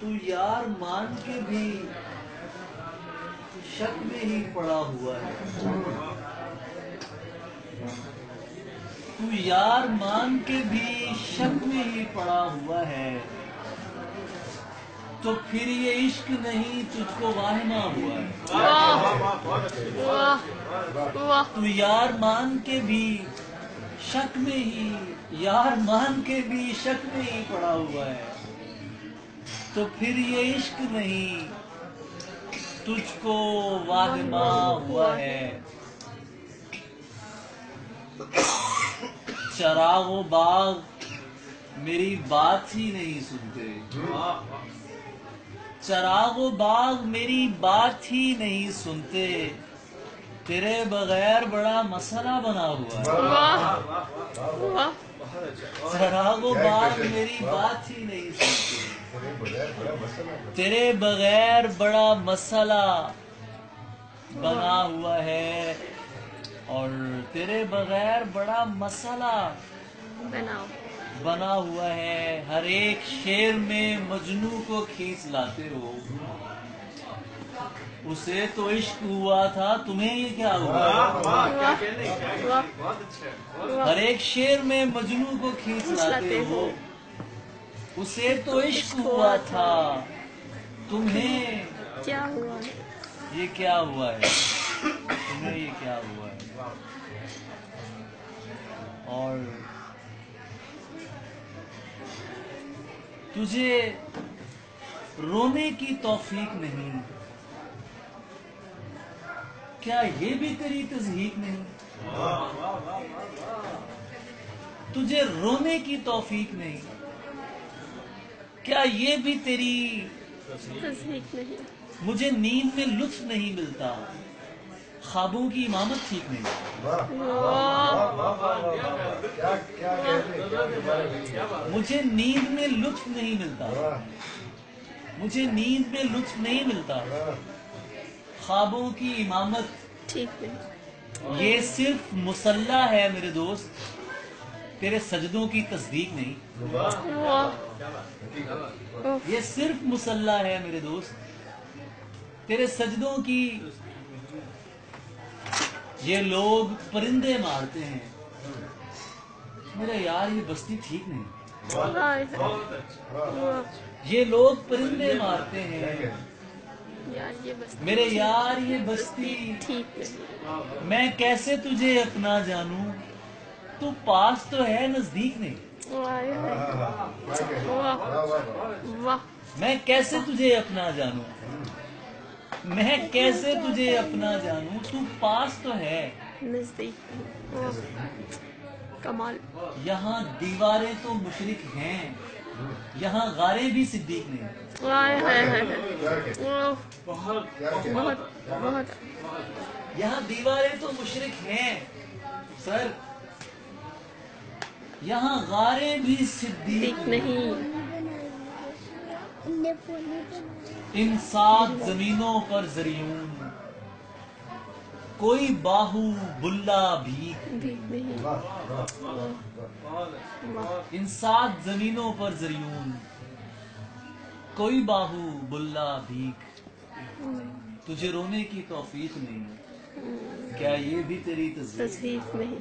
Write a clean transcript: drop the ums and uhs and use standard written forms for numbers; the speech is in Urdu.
تو یار مان کے بھی شک میں ہی پڑا ہوا ہے. تو یار مان کے بھی شک میں ہی پڑا ہوا ہے. تو پھر یہ عشق نہیں تجھ کو واہمہ ہوا ہے. تو یار مان کے بھی شک میں ہی یار مان کے بھی شک میں ہی پڑا ہوا ہے. تو پھر یہ عشق نہیں تجھ کو واہمہ ہوا ہے. چراغ و باغ میری بات ہی نہیں سنتے. چراغ و باغ میری بات ہی نہیں سنتے. تیرے بغیر بڑا مسئلہ بنا ہوا ہے. چراغ و باغ میری بات ہی نہیں سنتے. تیرے بغیر بڑا مسئلہ بنا ہوا ہے. اور تیرے بغیر بڑا مسئلہ بنا ہوا ہے. ہر ایک شعر میں مجنوں کو کھینچ لاتے ہو. اسے تو عشق ہوا تھا تمہیں یہ کیا ہوا؟ ہر ایک شعر میں مجنوں کو کھینچ لاتے ہو. اسے تو عشق ہوا تھا تمہیں کیا ہوا؟ یہ کیا ہوا ہے؟ تمہیں یہ کیا ہوا ہے؟ اور تجھے رونے کی توفیق نہیں. کیا یہ بھی تیری تضحیق نہیں؟ تجھے رونے کی توفیق نہیں. کیا یہ بھی تیری تصدیق نہیں. مجھے نیند میں لطف نہیں ملتا. خوابوں کی امامت ٹھیک نہیں. مجھے نیند میں لطف نہیں ملتا. مجھے نیند میں لطف نہیں ملتا. خوابوں کی امامت ٹھیک نہیں. یہ صرف مسلح ہے میرے دوست. تیرے سجدوں کی تصدیق نہیں. یہ صرف مسلح ہے میرے دوست. تیرے سجدوں کی. یہ لوگ پرندے مارتے ہیں. میرے یار یہ بستی ٹھیک نہیں. یہ لوگ پرندے مارتے ہیں. میرے یار یہ بستی ٹھیک نہیں. میں کیسے تجھے اپنا جانوں. تو پاس تو ہے نزدیک نہیں. میں کیسے تجھے اپنا جانوں. میں کیسے تجھے اپنا جانوں. تو پاس تو ہے نزدیک. کمال. یہاں دیواریں تو مشرق ہیں. یہاں غاریں بھی صدیق نہیں. بہت بہت. یہاں دیواریں تو مشرق ہیں سر. یہاں غاریں بھی صدیق نہیں. ان 7 زمینوں پر زریون. کوئی باہو بلا بھیک. ان 7 زمینوں پر زریون. کوئی باہو بلا بھیک. تجھے رونے کی توفیق نہیں. کیا یہ بھی تیری تصدیق نہیں.